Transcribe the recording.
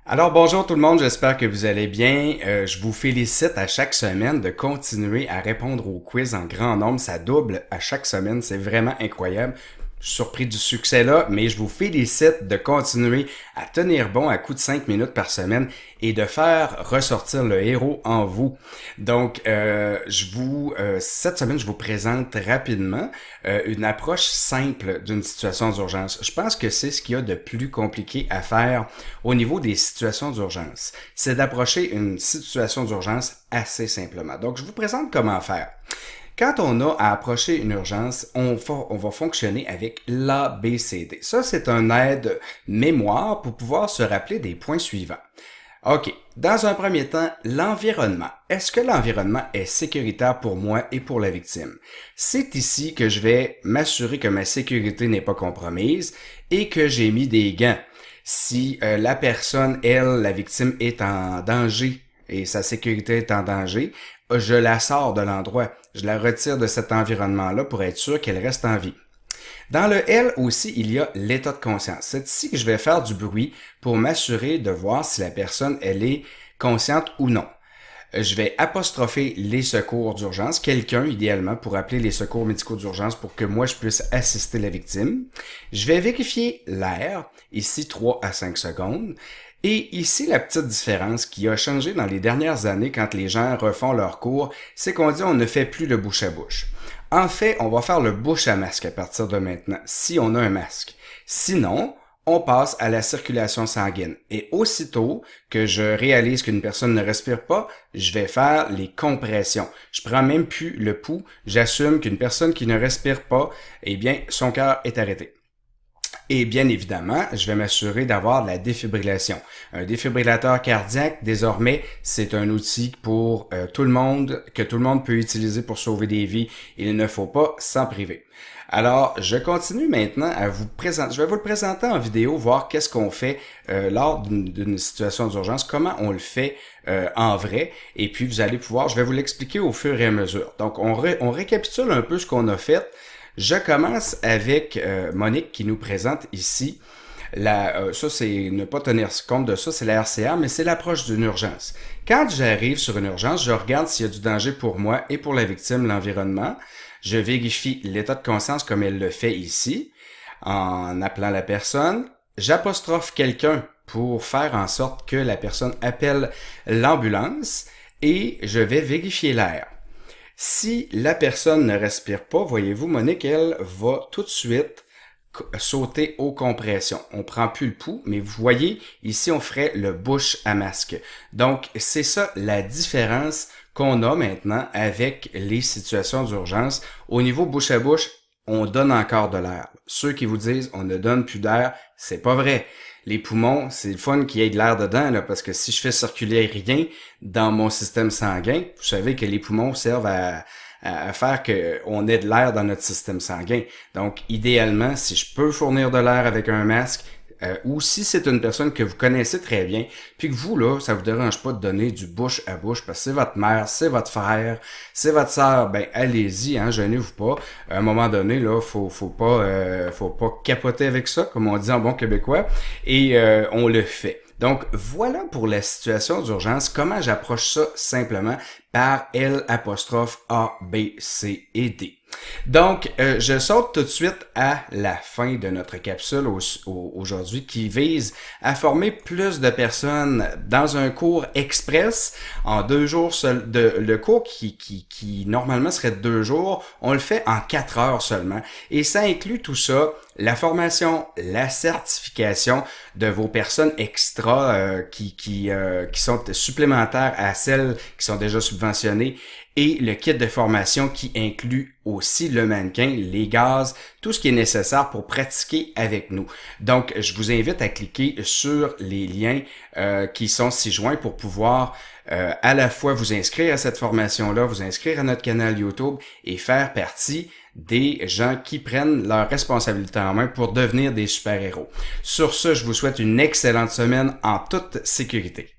Alors bonjour tout le monde, j'espère que vous allez bien. Je vous félicite à chaque semaine de continuer à répondre aux quiz en grand nombre. Ça double à chaque semaine, c'est vraiment incroyable. Je suis surpris du succès là, mais je vous félicite de continuer à tenir bon à coup de 5 minutes par semaine et de faire ressortir le héros en vous. Donc, cette semaine, je vous présente rapidement une approche simple d'une situation d'urgence. Je pense que c'est ce qu'il y a de plus compliqué à faire au niveau des situations d'urgence. C'est d'approcher une situation d'urgence assez simplement. Donc, je vous présente comment faire. Quand on a à approcher une urgence, on va fonctionner avec l'ABCD. Ça, c'est un aide mémoire pour pouvoir se rappeler des points suivants. OK. Dans un premier temps, l'environnement. Est-ce que l'environnement est sécuritaire pour moi et pour la victime? C'est ici que je vais m'assurer que ma sécurité n'est pas compromise et que j'ai mis des gants. Si la personne, elle, la victime, est en danger et sa sécurité est en danger, je la sors de l'endroit. Je la retire de cet environnement-là pour être sûr qu'elle reste en vie. Dans le L aussi, il y a l'état de conscience. C'est ici que je vais faire du bruit pour m'assurer de voir si la personne, elle est consciente ou non. Je vais apostropher les secours d'urgence, quelqu'un idéalement pour appeler les secours médicaux d'urgence pour que moi je puisse assister la victime. Je vais vérifier l'air, ici 3 à 5 secondes. Et ici, la petite différence qui a changé dans les dernières années quand les gens refont leur cours, c'est qu'on dit on ne fait plus le bouche à bouche. En fait, on va faire le bouche à masque à partir de maintenant, si on a un masque. Sinon, on passe à la circulation sanguine. Et aussitôt que je réalise qu'une personne ne respire pas, je vais faire les compressions. Je prends même plus le pouls, j'assume qu'une personne qui ne respire pas, eh bien, son cœur est arrêté. Et bien évidemment, je vais m'assurer d'avoir de la défibrillation. Un défibrillateur cardiaque, désormais, c'est un outil pour tout le monde, que tout le monde peut utiliser pour sauver des vies. Il ne faut pas s'en priver. Alors, je continue maintenant à vous présenter. Je vais vous le présenter en vidéo, voir qu'est-ce qu'on fait lors d'une situation d'urgence, comment on le fait en vrai. Et puis, vous allez pouvoir, je vais vous l'expliquer au fur et à mesure. Donc, on récapitule un peu ce qu'on a fait. Je commence avec Monique qui nous présente ici. Ça, c'est ne pas tenir compte de ça, c'est la RCR, mais c'est l'approche d'une urgence. Quand j'arrive sur une urgence, je regarde s'il y a du danger pour moi et pour la victime, l'environnement. Je vérifie l'état de conscience comme elle le fait ici, en appelant la personne. J'apostrophe quelqu'un pour faire en sorte que la personne appelle l'ambulance et je vais vérifier l'air. Si la personne ne respire pas, voyez-vous, Monique, elle va tout de suite sauter aux compressions. On prend plus le pouls, mais vous voyez, ici, on ferait le bouche à masque. Donc, c'est ça la différence qu'on a maintenant avec les situations d'urgence. Au niveau bouche à bouche, on donne encore de l'air. Ceux qui vous disent on ne donne plus d'air, c'est pas vrai. Les poumons, c'est le fun qu'il y ait de l'air dedans, là, parce que si je fais circuler rien dans mon système sanguin, vous savez que les poumons servent à faire qu'on ait de l'air dans notre système sanguin. Donc, idéalement, si je peux fournir de l'air avec un masque, ou si c'est une personne que vous connaissez très bien, puis que vous, là, ça vous dérange pas de donner du bouche à bouche, parce que c'est votre mère, c'est votre frère, c'est votre sœur, ben allez-y, hein, gênez-vous pas. À un moment donné, là, faut pas capoter avec ça, comme on dit en bon québécois, et on le fait. Donc, voilà pour la situation d'urgence, comment j'approche ça simplement par L apostrophe A, B, C et D. Donc, je saute tout de suite à la fin de notre capsule aujourd'hui qui vise à former plus de personnes dans un cours express en 2 jours. Le cours qui normalement serait de 2 jours, on le fait en 4 heures seulement. Et ça inclut tout ça, la formation, la certification de vos personnes extra qui sont supplémentaires à celles qui sont déjà subventionnées et le kit de formation qui inclut aussi le mannequin, les gaz, tout ce qui est nécessaire pour pratiquer avec nous. Donc, je vous invite à cliquer sur les liens qui sont ci-joints pour pouvoir à la fois vous inscrire à cette formation-là, vous inscrire à notre canal YouTube et faire partie des gens qui prennent leurs responsabilités en main pour devenir des super-héros. Sur ce, je vous souhaite une excellente semaine en toute sécurité.